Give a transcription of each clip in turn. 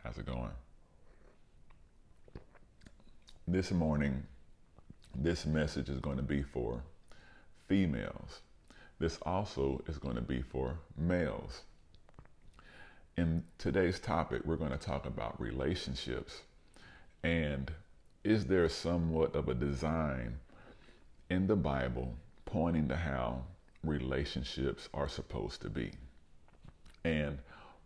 How's it going? This morning, this message is going to be for females. This also is going to be for males. In today's topic, we're going to talk about relationships and is there somewhat of a design in the Bible pointing to how relationships are supposed to be and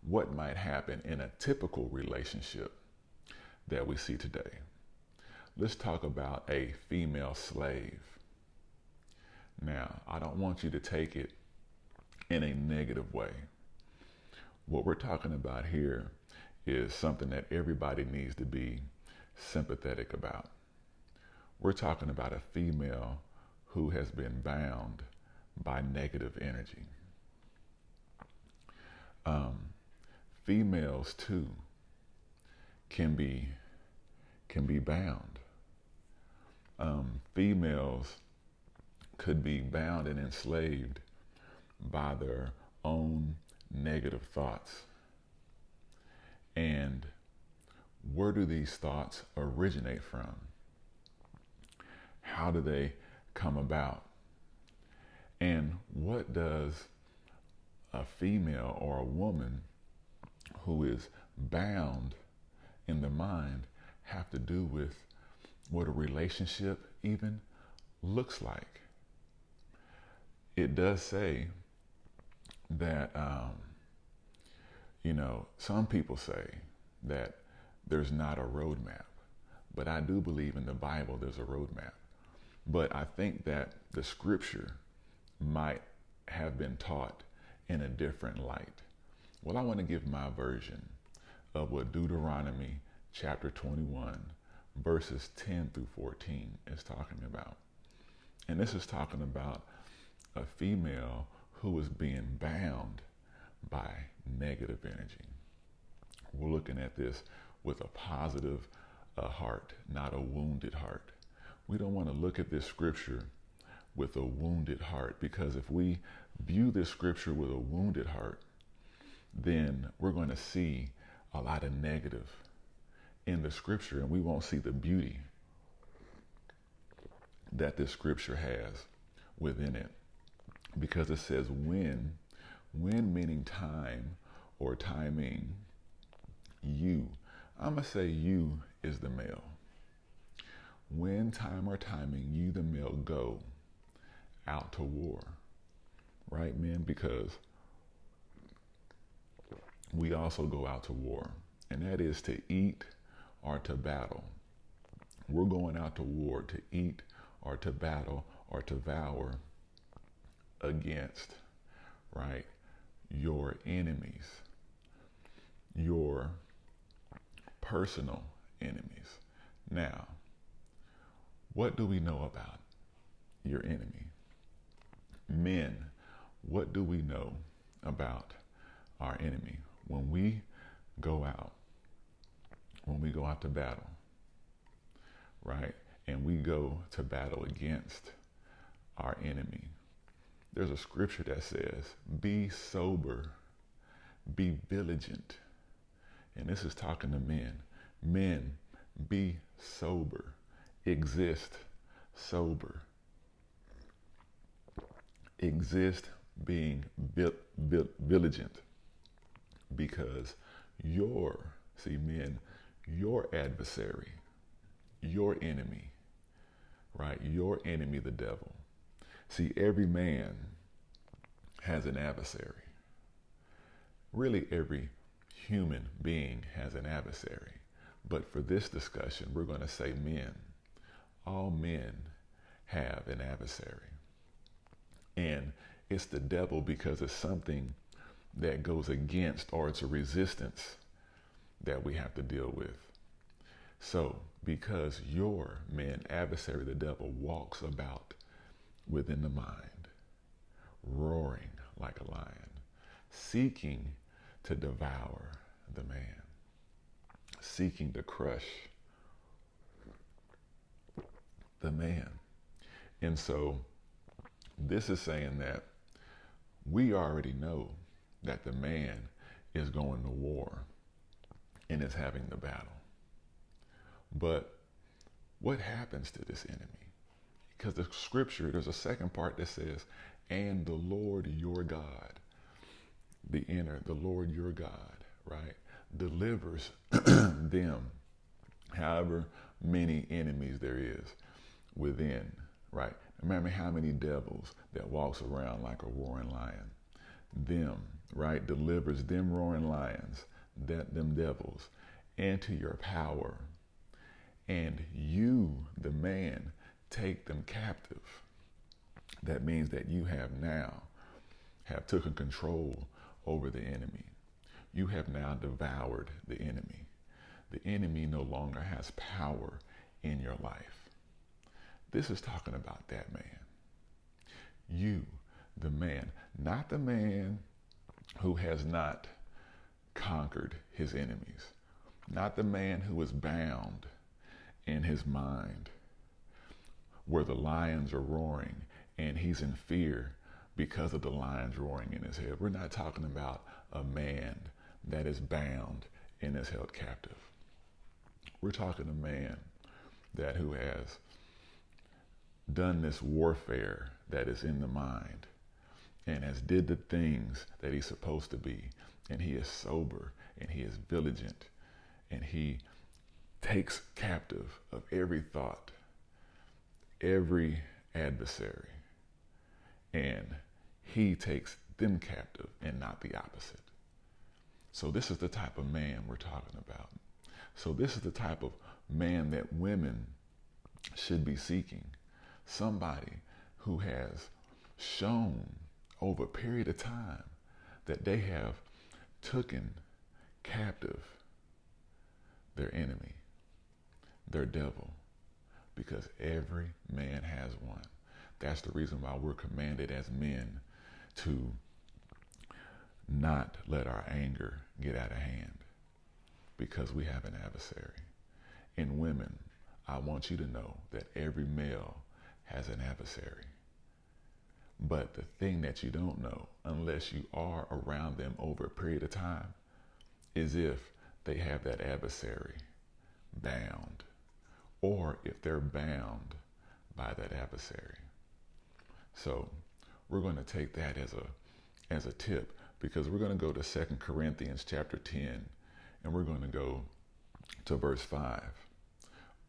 what might happen in a typical relationship that we see today. Let's talk about a female slave. Now, I don't want you to take it in a negative way. What we're talking about here is something that everybody needs to be sympathetic about. We're talking about a female who has been bound by negative energy. Females too can be bound. Females could be bound and enslaved by their own negative thoughts. And where do these thoughts originate from? How do they come about? And what does a female or a woman who is bound in the mind have to do with what a relationship even looks like? It does say that, some people say that there's not a roadmap, but I do believe in the Bible there's a roadmap. But I think that the scripture might have been taught in a different light. Well, I want to give my version of what Deuteronomy chapter 21, verses 10 through 14 is talking about. And this is talking about a female who is being bound by negative energy. We're looking at this with a positive heart, not a wounded heart. We don't want to look at this scripture with a wounded heart, because if we view this scripture with a wounded heart, then we're going to see a lot of negative in the scripture, and we won't see the beauty that this scripture has within it. Because it says when meaning time or timing, you. I'm going to say you is the male. When time or timing, you the male go out to war. Right, men? Because we also go out to war, and that is to eat or to battle. We're going out to war to eat or to battle or to devour against, right, your enemies, your personal enemies. Now, what do we know about your enemy? Men, what do we know about our enemy? When we go out to battle, right, and we go to battle against our enemy, there's a scripture that says, be sober, be vigilant. And this is talking to men. Men, be sober, exist sober. Exist being vigilant, because your adversary, your enemy, right? Your enemy, the devil. See, every man has an adversary. Really, every human being has an adversary. But for this discussion, we're going to say men. All men have an adversary. And it's the devil because it's something that goes against, or it's a resistance that we have to deal with. So, because your adversary, the devil, walks about within the mind, roaring like a lion, seeking to devour the man, seeking to crush the man. And so this is saying that we already know that the man is going to war and is having the battle. But what happens to this enemy? Because the scripture, there's a second part that says, and the Lord your God, the Lord your God, right, delivers them, however many enemies there is within, right? Remember how many devils that walks around like a roaring lion. Them, right, delivers them roaring lions, them devils, into your power. And you, the man, take them captive. That means that you have taken control over the enemy. You have now devoured the enemy. The enemy no longer has power in your life. This is talking about that man. You, the man, not the man who has not conquered his enemies, not the man who is bound in his mind, where the lions are roaring and he's in fear because of the lions roaring in his head. We're not talking about a man that is bound and is held captive. We're talking a man who has done this warfare that is in the mind and has did the things that he's supposed to be, and he is sober and he is vigilant and he takes captive of every thought, every adversary, and he takes them captive and not the opposite. So this is the type of man we're talking about. So this is the type of man that women should be seeking. Somebody who has shown over a period of time that they have taken captive their enemy, their devil, because every man has one. That's the reason why we're commanded as men to not let our anger get out of hand, because we have an adversary. In women, I want you to know that every male has an adversary. But the thing that you don't know, unless you are around them over a period of time, is if they have that adversary bound, or if they're bound by that adversary. So we're going to take that as a tip, because we're going to go to 2 Corinthians chapter 10, and we're going to go to verse 5,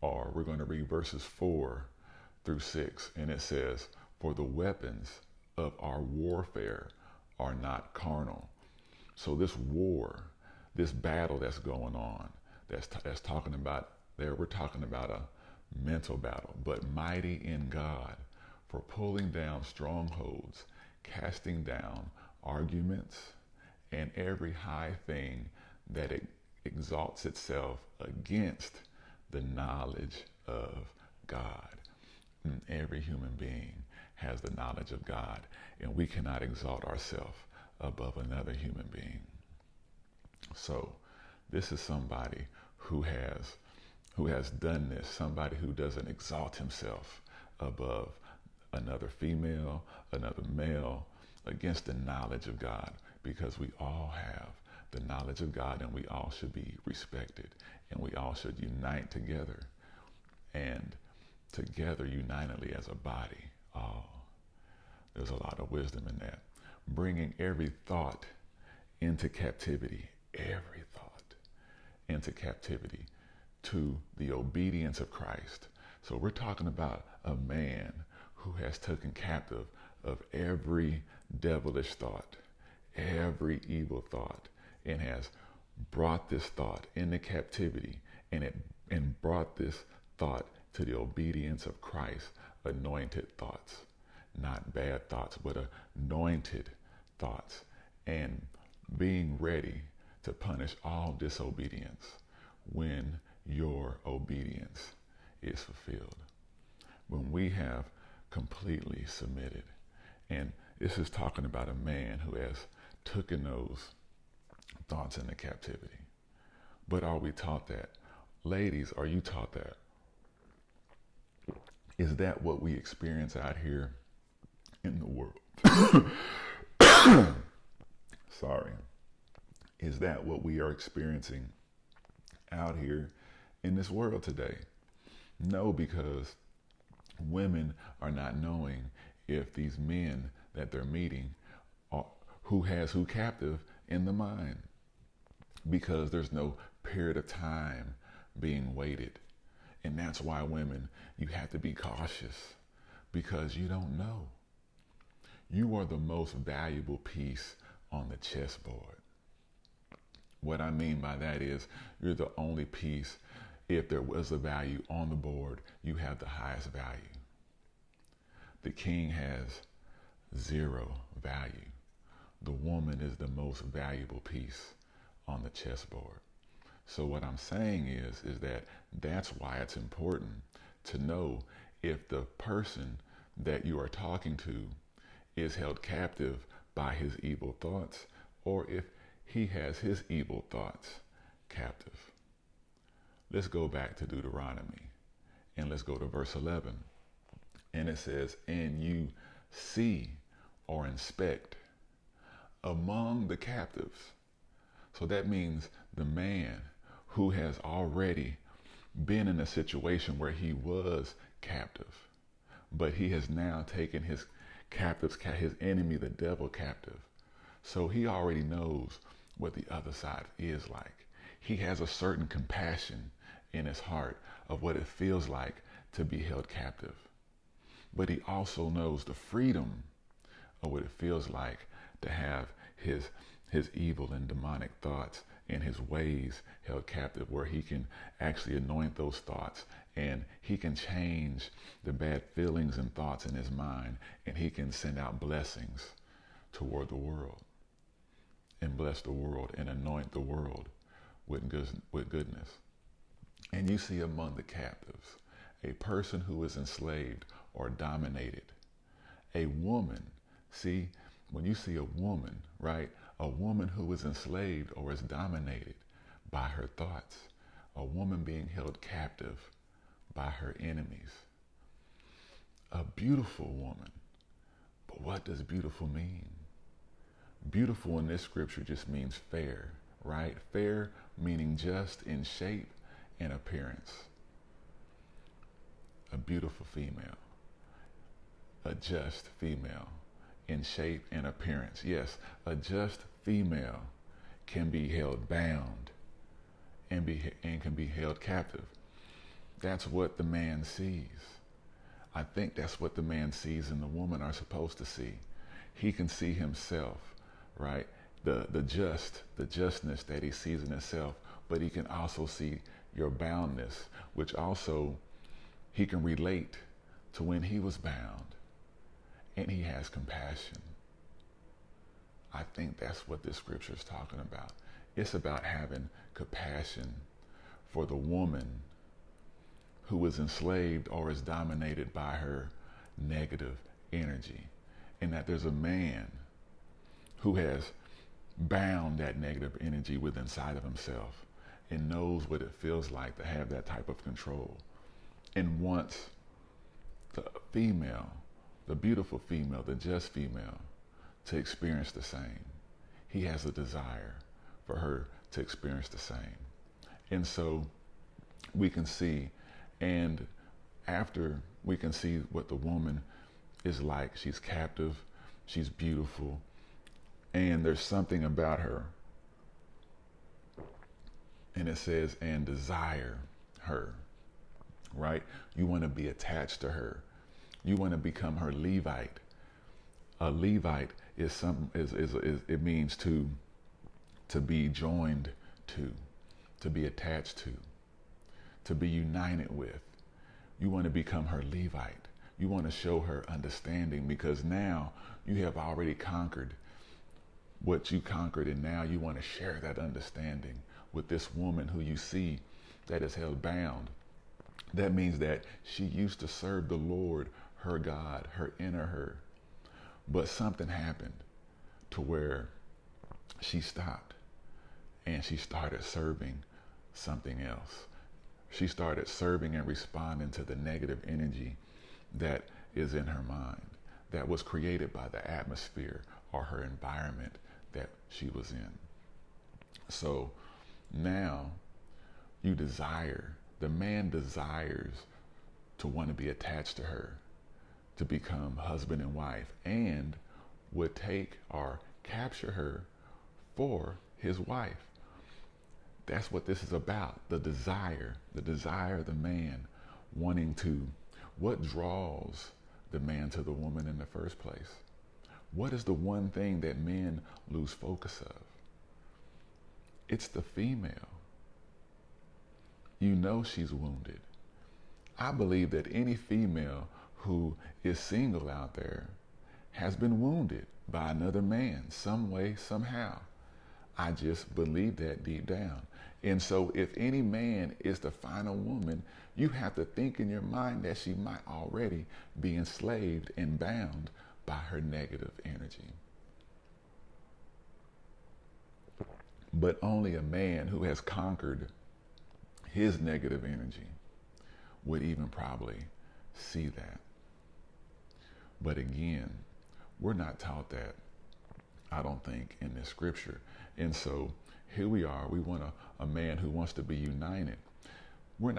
or we're going to read verses 4 through 6, and it says, for the weapons of our warfare are not carnal. So this war, this battle that's going on, that's talking about there, we're talking about a mental battle, but mighty in God for pulling down strongholds, casting down arguments, and every high thing that exalts itself against the knowledge of God. And every human being has the knowledge of God, and we cannot exalt ourselves above another human being. So this is somebody who has done this, somebody who doesn't exalt himself above another female, another male, against the knowledge of God, because we all have the knowledge of God, and we all should be respected, and we all should unite together, and together unitedly as a body. Oh, there's a lot of wisdom in that. Bringing every thought into captivity, every thought into captivity to the obedience of Christ. So we're talking about a man who has taken captive of every devilish thought, every evil thought, and has brought this thought into captivity, and brought this thought to the obedience of Christ, anointed thoughts, not bad thoughts, but anointed thoughts, and being ready to punish all disobedience when your obedience is fulfilled. When we have completely submitted. And this is talking about a man who has taken those thoughts into captivity. But are we taught that? Ladies, are you taught that? Is that what we experience out here in the world? Sorry. Is that what we are experiencing out here in this world today? No, because women are not knowing if these men that they're meeting are, who has who captive in the mind, because there's no period of time being waited. And that's why women, you have to be cautious, because you don't know. You are the most valuable piece on the chessboard. What I mean by that is you're the only piece. If there was a value on the board, you have the highest value. The king has zero value. The woman is the most valuable piece on the chessboard. So what I'm saying is that that's why it's important to know if the person that you are talking to is held captive by his evil thoughts, or if he has his evil thoughts captive. Let's go back to Deuteronomy and let's go to verse 11. And it says, and you see or inspect among the captives. So that means the man who has already been in a situation where he was captive, but he has now taken his captives, his enemy, the devil, captive. So he already knows what the other side is like. He has a certain compassion in his heart of what it feels like to be held captive. But he also knows the freedom of what it feels like to have his evil and demonic thoughts and his ways held captive, where he can actually anoint those thoughts and he can change the bad feelings and thoughts in his mind, and he can send out blessings toward the world and bless the world and anoint the world with goodness. And you see among the captives a person who is enslaved or dominated. A woman. See, when you see a woman, right? A woman who is enslaved or is dominated by her thoughts. A woman being held captive by her enemies. A beautiful woman. But what does beautiful mean? Beautiful in this scripture just means fair, right? Fair meaning just in shape and appearance. A beautiful female. A just female in shape and appearance. Yes, a just female can be held bound and can be held captive. That's what the man sees. I think that's what the man sees and the woman are supposed to see. He can see himself, right? The justness that he sees in himself, but he can also see your boundness, which also he can relate to when he was bound, and he has compassion. I think that's what this scripture is talking about. It's about having compassion for the woman who is enslaved or is dominated by her negative energy, and that there's a man who has bound that negative energy within inside of himself and knows what it feels like to have that type of control, and wants the female, the beautiful female, the just female, to experience the same. He has a desire for her to experience the same. And so we can see, and after we can see what the woman is like, she's captive, she's beautiful, and there's something about her. And it says, and desire her, right? You want to be attached to her. You want to become her Levite. A Levite is it means to be joined to be attached to be united with. You want to become her Levite. You want to show her understanding, because now you have already conquered what you conquered, and now you want to share that understanding with this woman who you see that is held bound. That means that she used to serve the Lord, her God, her inner her. But something happened to where she stopped and she started serving something else. She started serving and responding to the negative energy that is in her mind, that was created by the atmosphere or her environment that she was in. So now You desire, the man desires to want to be attached to her, to become husband and wife, and would take or capture her for his wife. That's what this is about. The desire of the man wanting to, what draws the man to the woman in the first place? What is the one thing that men lose focus of? It's the female. You know she's wounded. I believe that any female who is single out there has been wounded by another man, some way, somehow. I just believe that deep down. And so if any man is to find a woman, you have to think in your mind that she might already be enslaved and bound by her negative energy. But only a man who has conquered his negative energy would even probably see that. But again, we're not taught that, I don't think, in this scripture. And so here we are. We want a man who wants to be united. We're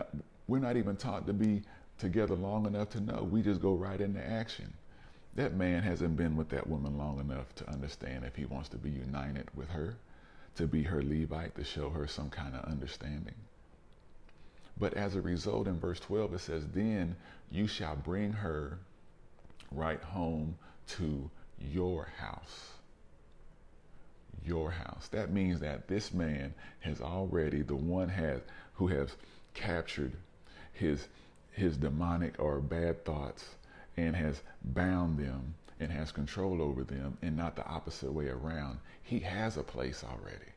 not even taught to be together long enough to know. We just go right into action. That man hasn't been with that woman long enough to understand if he wants to be united with her, to be her Levite, to show her some kind of understanding. But as a result, in verse 12, it says, then you shall bring her right home to your house. Your house. That means that this man has already, the one who has captured his demonic or bad thoughts and has bound them and has control over them, and not the opposite way around. He has a place already.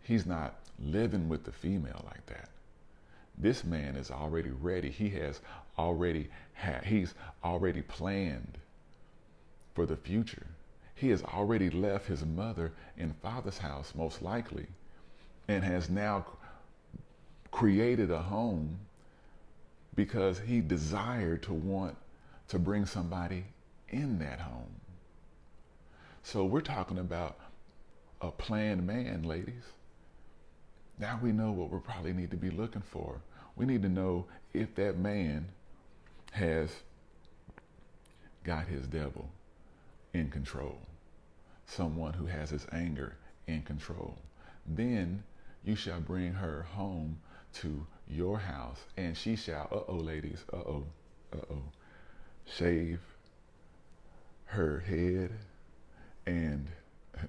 He's not living with the female like that. This man is already ready. He's already planned for the future. He has already left his mother and father's house, most likely, and has now created a home because he desired to want to bring somebody in that home. So we're talking about a planned man, ladies. Now we know what we probably need to be looking for. We need to know if that man has got his devil in control, someone who has his anger in control. Then you shall bring her home to your house, and she shall, ladies, shave her head and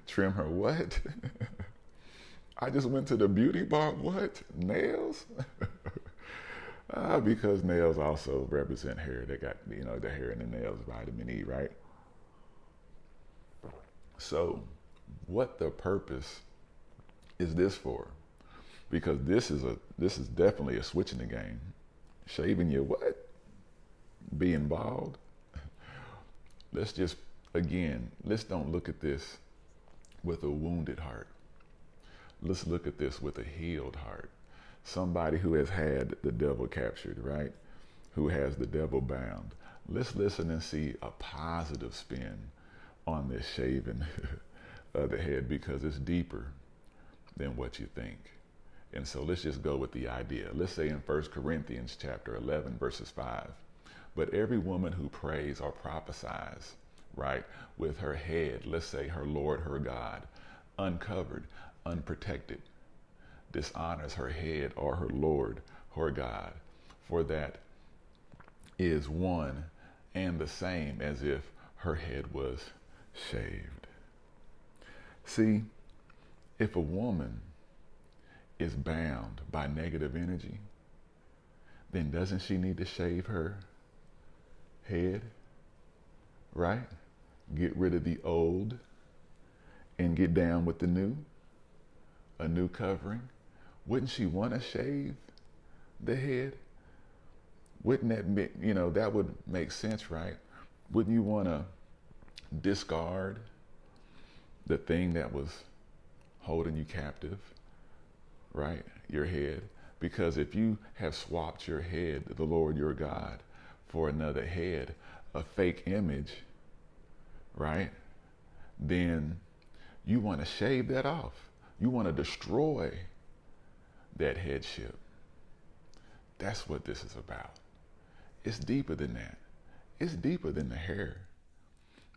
trim her what? I just went to the beauty bar. What? Nails? Because nails also represent hair. They got, the hair and the nails, vitamin E, right? So what the purpose is this for? Because this is definitely a switch in the game. Shaving your what? Being bald? Let's don't look at this with a wounded heart. Let's look at this with a healed heart. Somebody who has had the devil captured, right? Who has the devil bound. Let's listen and see a positive spin on this shaving of the head, because it's deeper than what you think. And so let's just go with the idea. Let's say in 1 Corinthians chapter 11, verses 5, but every woman who prays or prophesies, right, with her head, let's say her Lord, her God, uncovered, unprotected, dishonors her head or her Lord, her God, for that is one and the same as if her head was shaved. See, if a woman is bound by negative energy, then doesn't she need to shave her head, right? Get rid of the old and get down with the new, a new covering. Wouldn't she want to shave the head? Wouldn't that be, that would make sense, right? Wouldn't you want to discard the thing that was holding you captive, right? Your head. Because if you have swapped your head, the Lord your God, for another head, a fake image, right? Then you want to shave that off. You want to destroy that headship. That's what this is about. It's deeper than that. It's deeper than the hair.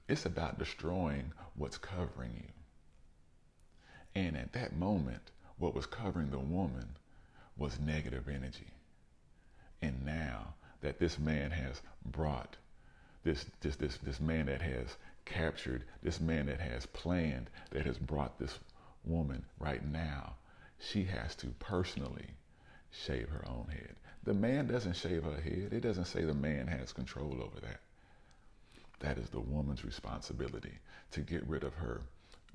It's about destroying what's covering you. And at that moment, what was covering the woman was negative energy. And now that this man has brought this man that has captured, this man that has planned, that has brought this woman right now, she has to personally shave her own head. The man doesn't shave her head. It doesn't say the man has control over that. That is the woman's responsibility to get rid of her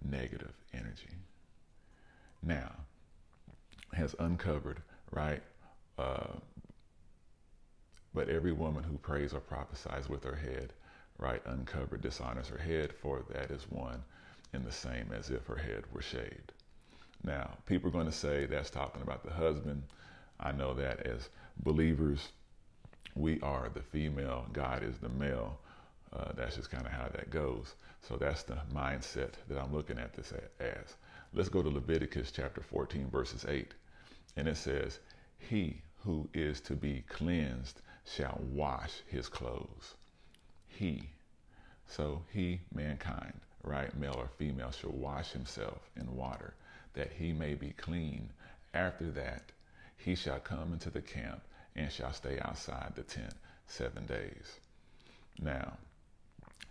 negative energy. Now, has uncovered, right? But every woman who prays or prophesies with her head, right, uncovered, dishonors her head, for that is one and the same as if her head were shaved. Now, people are going to say that's talking about the husband. I know that as believers, we are the female, God is the male. That's just kind of how that goes. So that's the mindset that I'm looking at this as. Let's go to Leviticus chapter 14, verses 8. And it says, he who is to be cleansed shall wash his clothes. He. So he, mankind, right, male or female, shall wash himself in water, that he may be clean. After that, he shall come into the camp and shall stay outside the tent 7 days. Now,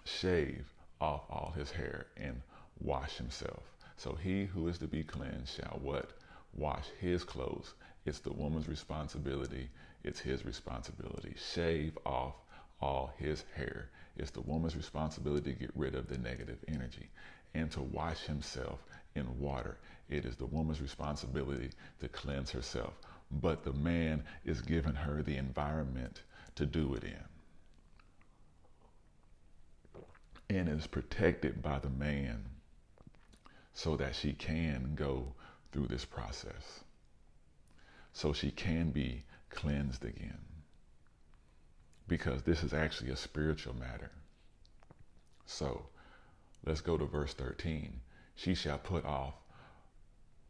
shave off all his hair and wash himself. So he who is to be cleansed shall what? Wash his clothes. It's the woman's responsibility. It's his responsibility. Shave off all his hair. It's the woman's responsibility to get rid of the negative energy and to wash himself in water. It is the woman's responsibility to cleanse herself. But the man is giving her the environment to do it in, and is protected by the man so that she can go through this process, so she can be cleansed again, because this is actually a spiritual matter. So let's go to verse 13. She shall put off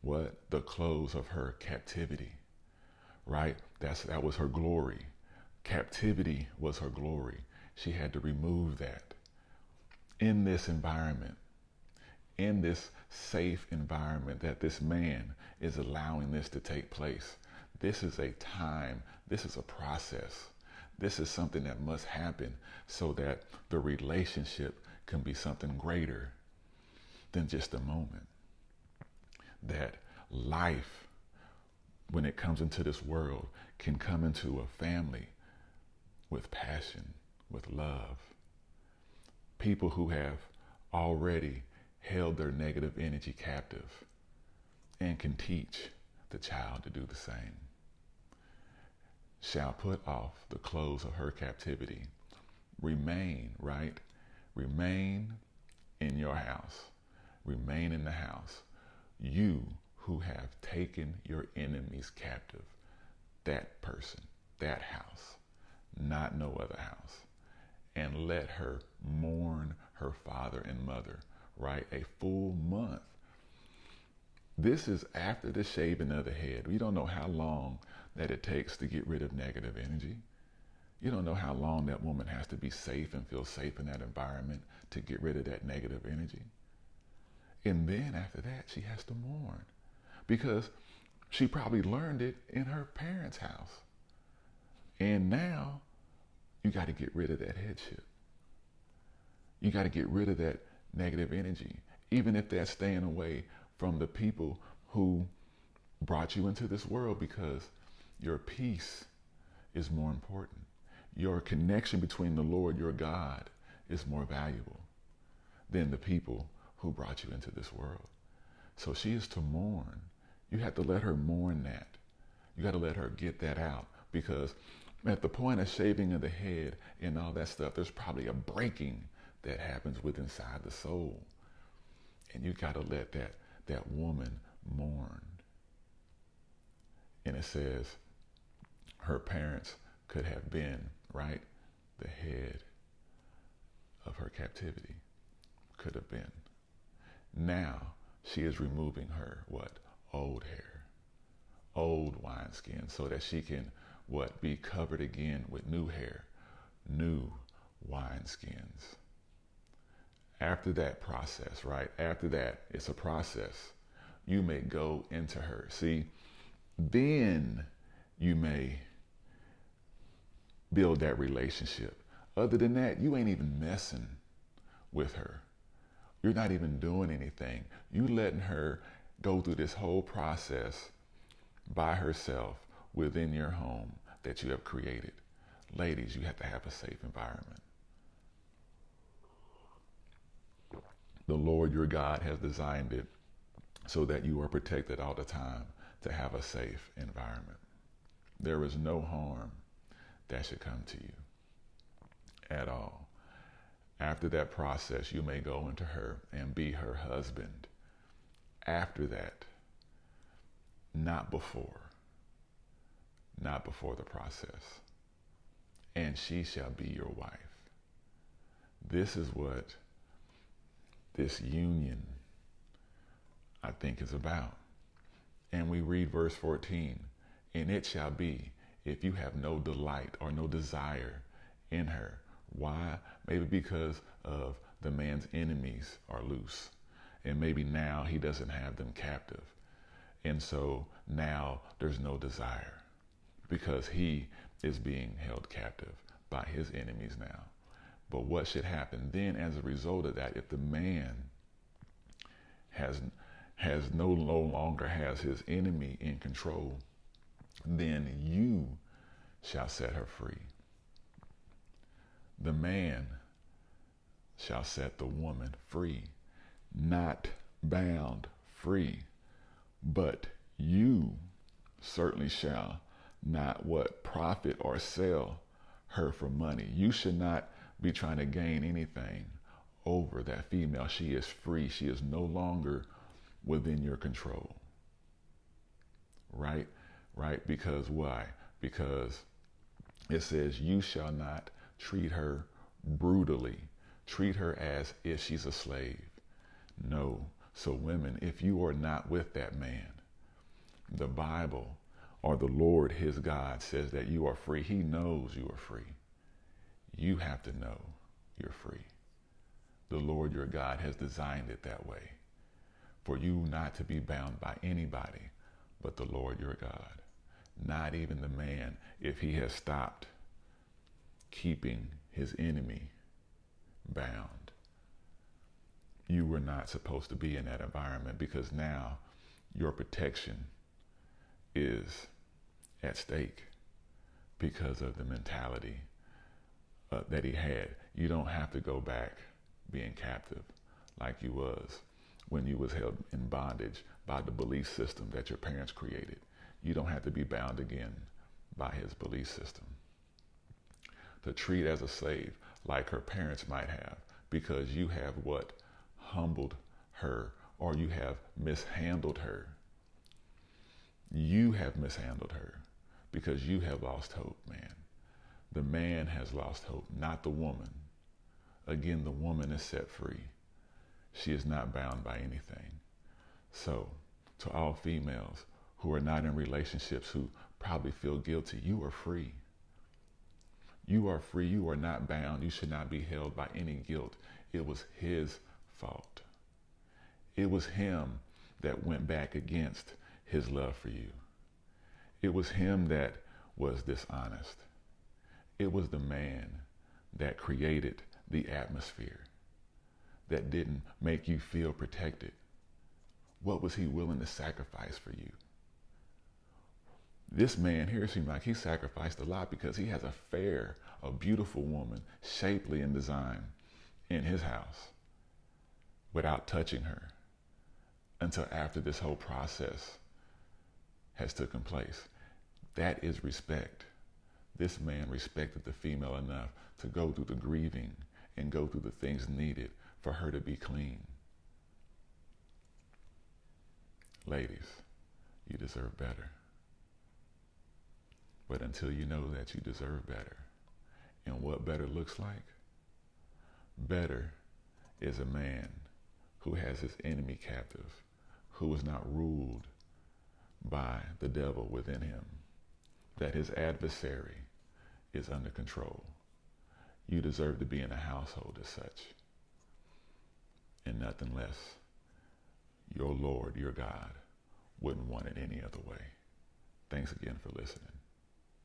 what? The clothes of her captivity, right? That was her glory. Captivity was her glory. She had to remove that. In this environment, in this safe environment that this man is allowing this to take place. This is a time, this is a process. This is something that must happen so that the relationship can be something greater than just a moment. That life, when it comes into this world, can come into a family with passion, with love. People who have already held their negative energy captive and can teach the child to do the same. Shall put off the clothes of her captivity. Remain, right? Remain in your house. Remain in the house. You who have taken your enemies captive. That person, that house, not no other house. And let her mourn her father and mother, right? A full month. This is after the shaving of the head. We don't know how long that it takes to get rid of negative energy. You don't know how long that woman has to be safe and feel safe in that environment to get rid of that negative energy. And then after that, she has to mourn because she probably learned it in her parents' house. And now you got to get rid of that headship. You got to get rid of that negative energy, even if that's staying away from the people who brought you into this world, because your peace is more important. Your connection between the Lord, your God, is more valuable than the people who brought you into this world. So she is to mourn. You have to let her mourn that. You got to let her get that out, because at the point of shaving of the head and all that stuff, there's probably a breaking that happens within inside the soul. And you got to let that woman mourn. And it says her parents could have been, right, the head of her captivity. Could have been. Now she is removing her what? Old hair. old wineskin so that she can what? Be covered again with new hair, new wineskins. After that process, right? After that, it's a process. You may go into her. See, then you may build that relationship. Other than that, you ain't even messing with her. You're not even doing anything. You letting her go through this whole process by herself within your home that you have created. Ladies, you have to have a safe environment. The Lord your God has designed it so that you are protected all the time to have a safe environment. There is no harm that should come to you at all. After that process, you may go into her and be her husband. After that, not before. Not before the process. And she shall be your wife. This is what this union, I think, is about. And we read verse 14, and it shall be if you have no delight or no desire in her. Why? Maybe because of the man's enemies are loose. And maybe now he doesn't have them captive. And so now there's no desire because he is being held captive by his enemies now. But what should happen then as a result of that, if the man has no longer has his enemy in control, then you shall set her free. The man shall set the woman free, not bound, free. But you certainly shall not what? Profit or sell her for money. You should not be trying to gain anything over that female. She is free. She is no longer within your control. Right? Right? Because why? Because it says you shall not treat her brutally. Treat her as if she's a slave. No. So women, if you are not with that man, the Bible or the Lord, his God, says that you are free. He knows you are free. You have to know you're free. The Lord your God has designed it that way for you not to be bound by anybody but the Lord your God. Not even the man, if he has stopped keeping his enemy bound. You were not supposed to be in that environment because now your protection is at stake because of the mentality that he had. You don't have to go back being captive like you was when you was held in bondage by the belief system that your parents created. You don't have to be bound again by his belief system. To treat as a slave like her parents might have because you have what? Humbled her, or you have mishandled her. You have mishandled her because you have lost hope, man. The man has lost hope, not the woman. Again, the woman is set free. She is not bound by anything. So, to all females who are not in relationships who probably feel guilty, you are free. You are free. You are not bound. You should not be held by any guilt. It was his fault. It was him that went back against his love for you. It was him that was dishonest. It was the man that created the atmosphere that didn't make you feel protected. What was he willing to sacrifice for you? This man here seemed like he sacrificed a lot because he has a beautiful woman, shapely in design, in his house without touching her until after this whole process has taken place. That is respect. This man respected the female enough to go through the grieving and go through the things needed for her to be clean. Ladies, you deserve better. But until you know that you deserve better, and what better looks like, better is a man who has his enemy captive, who is not ruled by the devil within him, that his adversary is under control. You deserve to be in a household as such, and nothing less. Your Lord, your God, wouldn't want it any other way. Thanks again for listening.